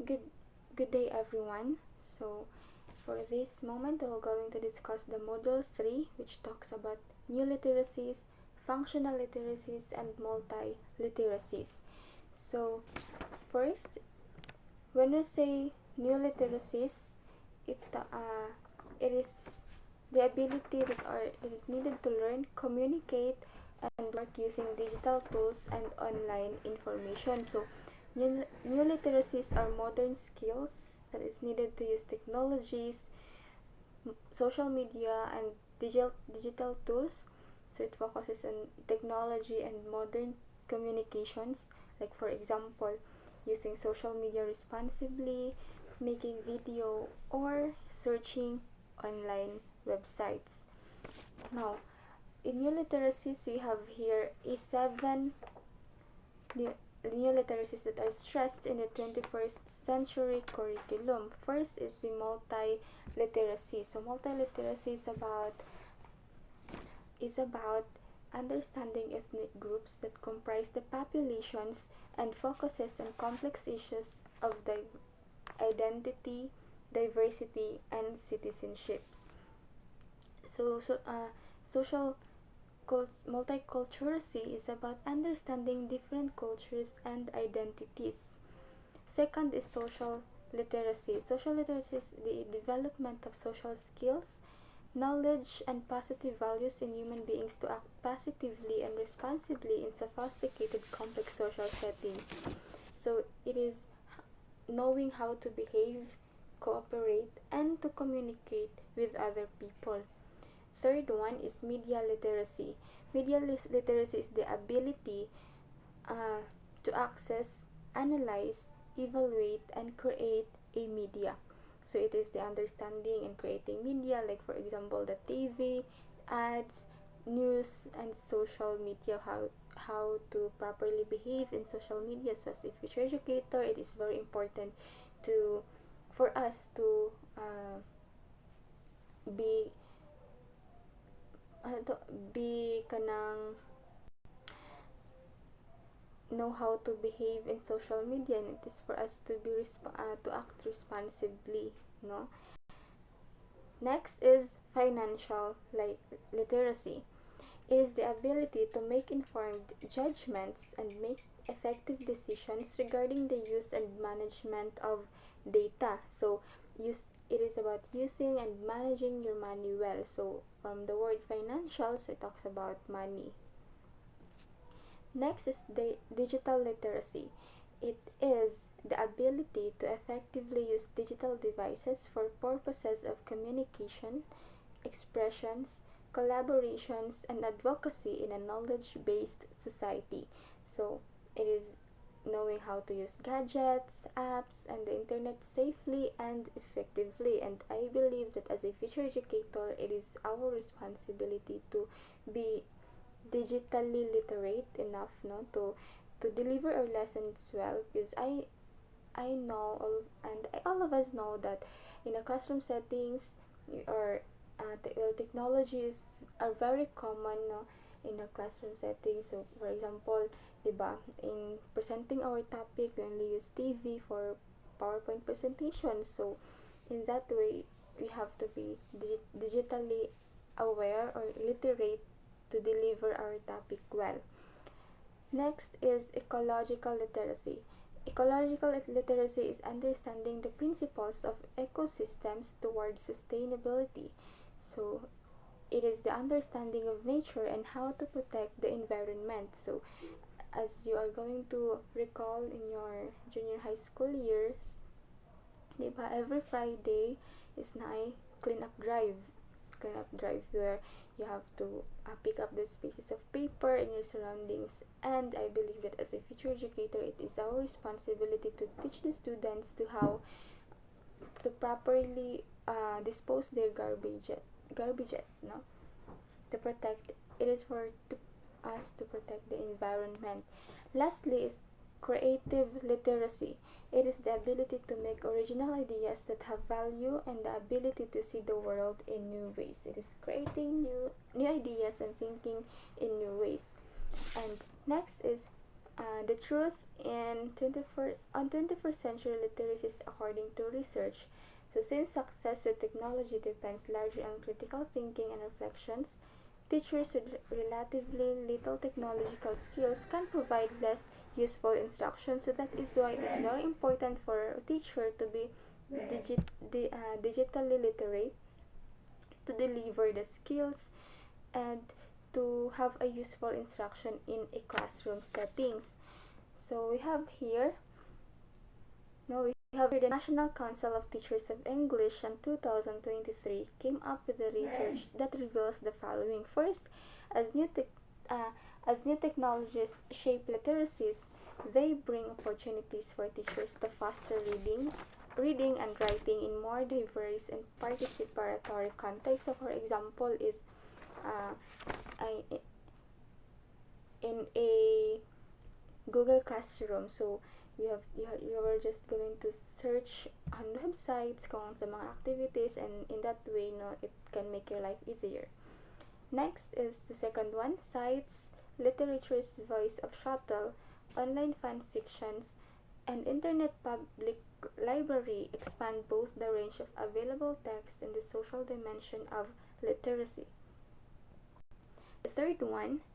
Good good day everyone. So for this moment we're going to discuss the module 3, which talks about new literacies, functional literacies, and multiliteracies. So first, when we say new literacies, it uh, it is the ability that is needed to learn, communicate, and work using digital tools and online information. So new literacies are modern skills that is needed to use technologies, social media, and digital tools. So it focuses on technology and modern communications, like for example, using social media responsibly, making video, or searching online websites. Now, in new literacies, we have here a seven new, new literacies that are stressed in the 21st century curriculum. First is the multiliteracy. So multiliteracy is about understanding ethnic groups that comprise the populations and focuses on complex issues of identity, diversity, and citizenships. Social multiculturalism is about understanding different cultures and identities. Second is social literacy. Social literacy is the development of social skills, knowledge, and positive values in human beings to act positively and responsibly in sophisticated, complex social settings. So it is knowing how to behave, cooperate, and to communicate with other people. Third one is media literacy. Media literacy is the ability uh, to access, analyze, evaluate, and create a media. So it is the understanding and creating media, like for example the TV, ads, news, and social media. How to properly behave in social media. So as a future educator, it is very important to for us to be be kanang know how to behave in social media, and it is for us to to act responsibly, no. Next is financial literacy. It is the ability to make informed judgments and make effective decisions regarding the use and management of data. So it is about using and managing your money well. So from the word financials, it talks about money. Next is the digital literacy. It is the ability to effectively use digital devices for purposes of communication, expressions, collaborations, and advocacy in a knowledge-based society. So it is knowing how to use gadgets, apps, and the internet safely and effectively. And I believe that as a future educator, it is our responsibility to be digitally literate enough, no, to deliver our lessons well, because I know all of us know that in a classroom settings or technologies are very common, no, in a classroom setting. So for example, diba, in presenting our topic we only use TV for PowerPoint presentation. So in that way we have to be digitally aware or literate to deliver our topic well. Next is ecological literacy. Ecological literacy is understanding the principles of ecosystems towards sustainability. So it is the understanding of nature and how to protect the environment. So as you are going to recall in your junior high school years, diba, every Friday is na clean up drive where you have to pick up those pieces of paper in your surroundings. And I believe that as a future educator, it is our responsibility to teach the students to how to properly dispose their garbages, no, to protect. It is for us to protect the environment. Lastly is creative literacy. It is the ability to make original ideas that have value and the ability to see the world in new ways. It is creating new ideas and thinking in new ways. And next is The truth in 21st century literacies according to research. So since success with technology depends largely on critical thinking and reflections, teachers with relatively little technological skills can provide less useful instruction. So that is why it is very important for a teacher to be digitally literate, to deliver the skills and to have a useful instruction in a classroom settings. So we have here the National Council of Teachers of English in 2023 came up with a research that reveals the following. First, as new technologies shape literacies, they bring opportunities for teachers to foster reading and writing in more diverse and participatory contexts. So, for example, is in a Google Classroom. So you are just going to search on websites kung sa mga activities, and in that way, it can make your life easier. Next is the second one, sites, literature's voice of shuttle, online fan fictions, and internet public library expand both the range of available text and the social dimension of literacy. The third one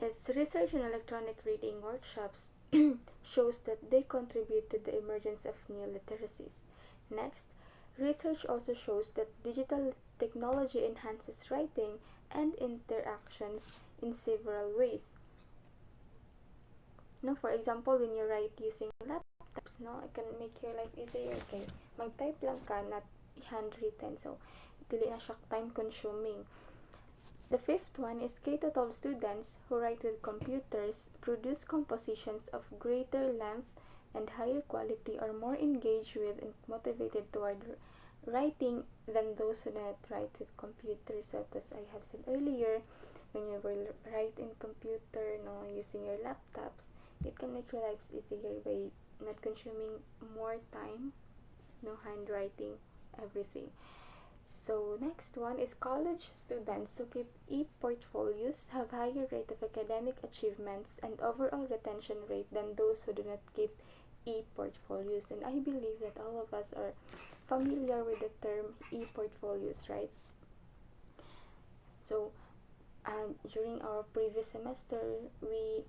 is research in electronic reading workshops shows that they contribute to the emergence of new literacies. Next, research also shows that digital technology enhances writing and interactions in several ways. For example, when you write using laptops, it can make your life easier. Okay, mag-type lang ka, not handwritten. So, dili na siya time consuming. The fifth one is K-12 students who write with computers produce compositions of greater length and higher quality, are more engaged with and motivated toward writing than those who do not write with computers. So as I have said earlier, when you will write in computer, using your laptops, it can make your life easier by not consuming more time, handwriting, everything. So next one is college students who keep e-portfolios have higher rate of academic achievements and overall retention rate than those who do not keep e-portfolios. And I believe that all of us are familiar with the term e-portfolios, right? So during our previous semester, we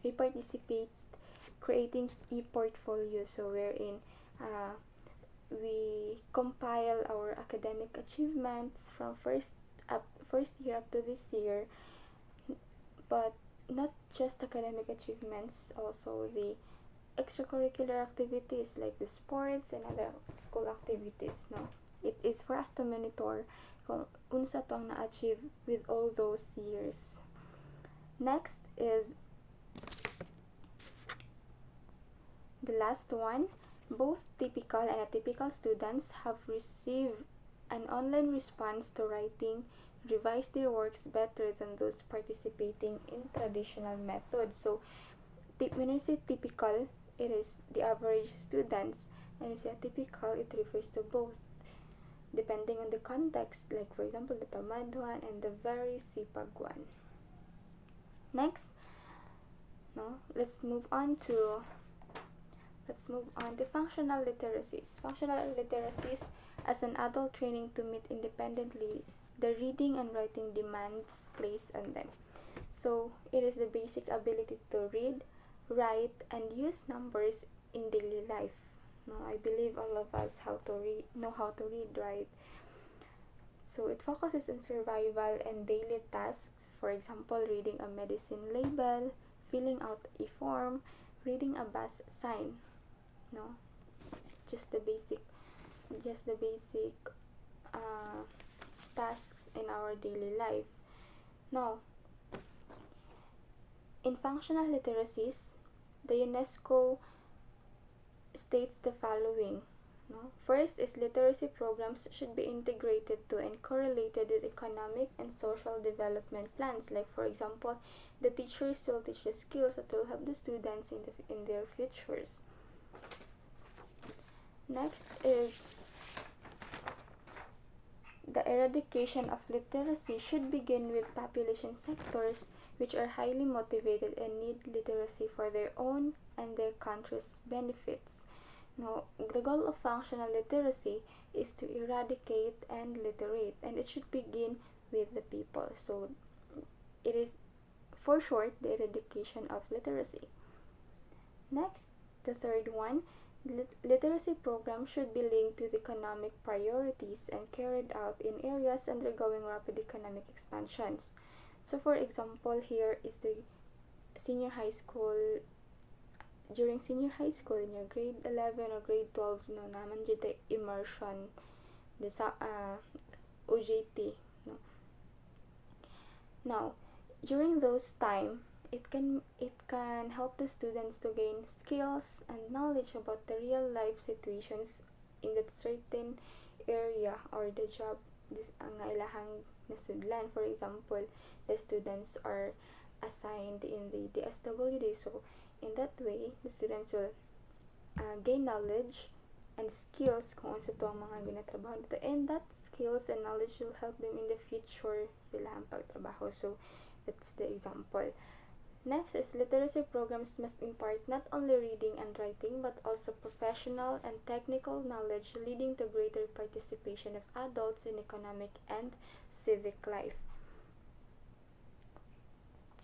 we participate creating e-portfolios, so wherein we compile our academic achievements from first year up to this year, but not just academic achievements, also the extracurricular activities like the sports and other school activities. It is for us to monitor kung unsa to ang na-achieve with all those years. Next is the last one. Both typical and atypical students have received an online response to writing, revise their works better than those participating in traditional methods. So, when I say typical, it is the average students, and when I say atypical, it refers to both, depending on the context, like for example, the tamad one and the very sipag one. Next, let's move on to functional literacies. Functional literacies as an adult training to meet independently the reading and writing demands placed on them. So it is the basic ability to read, write, and use numbers in daily life. I believe all of us know how to read, right? So it focuses on survival and daily tasks. For example, reading a medicine label, filling out a form, reading a bus sign. Just the basic tasks in our daily life. Now, in functional literacies, the UNESCO states the following. First is literacy programs should be integrated to and correlated with economic and social development plans. Like for example, the teachers will teach the skills that will help the students in their futures. Next is the eradication of literacy should begin with population sectors which are highly motivated and need literacy for their own and their country's benefits. Now, the goal of functional literacy is to eradicate and literate, and it should begin with the people. So, it is, for short, the eradication of literacy. Next, the third one, literacy programs should be linked with economic priorities and carried out in areas undergoing rapid economic expansions. So, for example, here is the senior high school. During senior high school, in your grade 11 or grade 12, no, naman dyan the immersion, the OJT, no. Now, during those time, it can help the students to gain skills and knowledge about the real life situations in that certain area or the job ang ilahang nasudlan. For example, the students are assigned in the DSWD, so in that way the students will gain knowledge and skills kung ano sa to ang mga ginatrabaho dito, and that skills and knowledge will help them in the future sila ang pagtrabaho. So that's the example. Next is literacy programs must impart not only reading and writing but also professional and technical knowledge, leading to greater participation of adults in economic and civic life.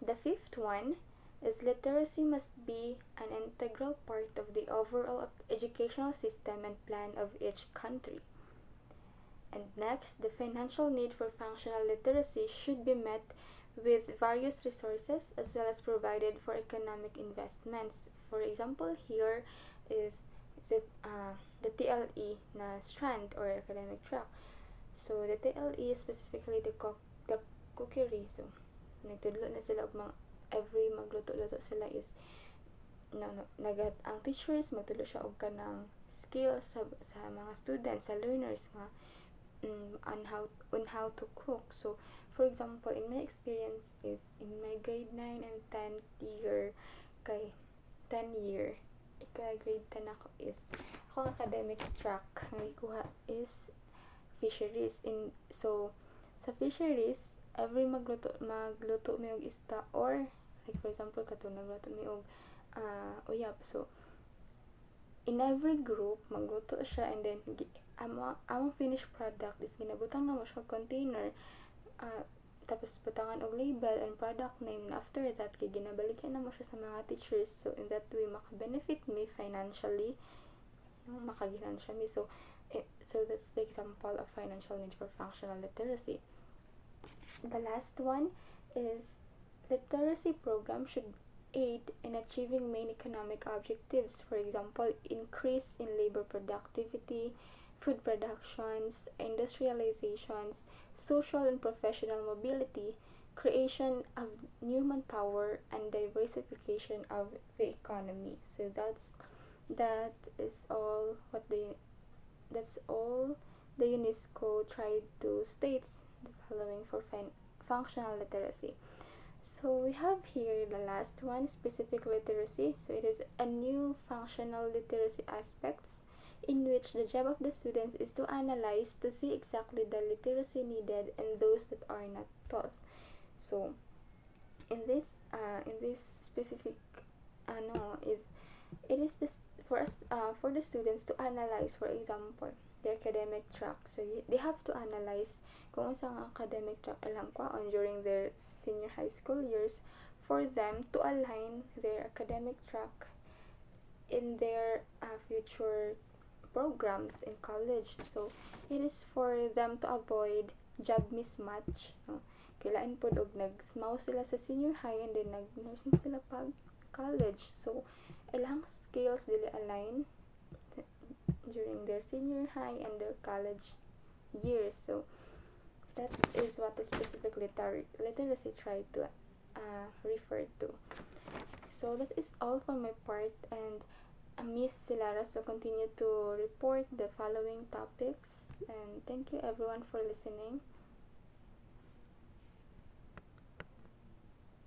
The fifth one is literacy must be an integral part of the overall educational system and plan of each country. And next, the financial need for functional literacy should be met with various resources as well as provided for economic investments. For example, here is the TLE na strand or academic track. So the TLE is specifically the cookery. So nagtudlo na sila og every magluto-luto sila is ang teachers magtudlo siya og kanang skills sa mga students, sa learners nga on how to cook. So for example, in my experience is in my grade 9 and 10 year grade 10 ako is akong academic track nga ikuha is fisheries. So sa fisheries, every magluto mi og isda, or like for example kato nagluto mi og uyab. So in every group magluto siya, and then among finished product is ginabutang na mo siya container, tapos butangan og label and product name, and after that kay ginabalikan na mo siya sa mga teachers. So in that way maka-benefit me financially, makaginansya mi. So that's the example of financial need for functional literacy. The last one is literacy program should aid in achieving main economic objectives. For example, increase in labor productivity, food productions, industrializations, social and professional mobility, creation of new manpower, and diversification of the economy. So that's all the UNESCO tried to state the following for functional literacy. So we have here the last one, specific literacy. So it is a new functional literacy aspects in which the job of the students is to analyze to see exactly the literacy needed and those that are not taught. So in this specific for the students to analyze, for example, the academic track. So they have to analyze kung saan ang academic track ilang kwaon during their senior high school years for them to align their academic track in their future programs in college. So it is for them to avoid job mismatch, no? Kailain po og nag-smaw sila sa senior high and then nag-nursing sila pag college. So ilang skills dili align during their senior high and their college years. So that is what the specific literacy tried to refer to. So that is all for my part, and Miss Silaras will continue to report the following topics, and thank you everyone for listening.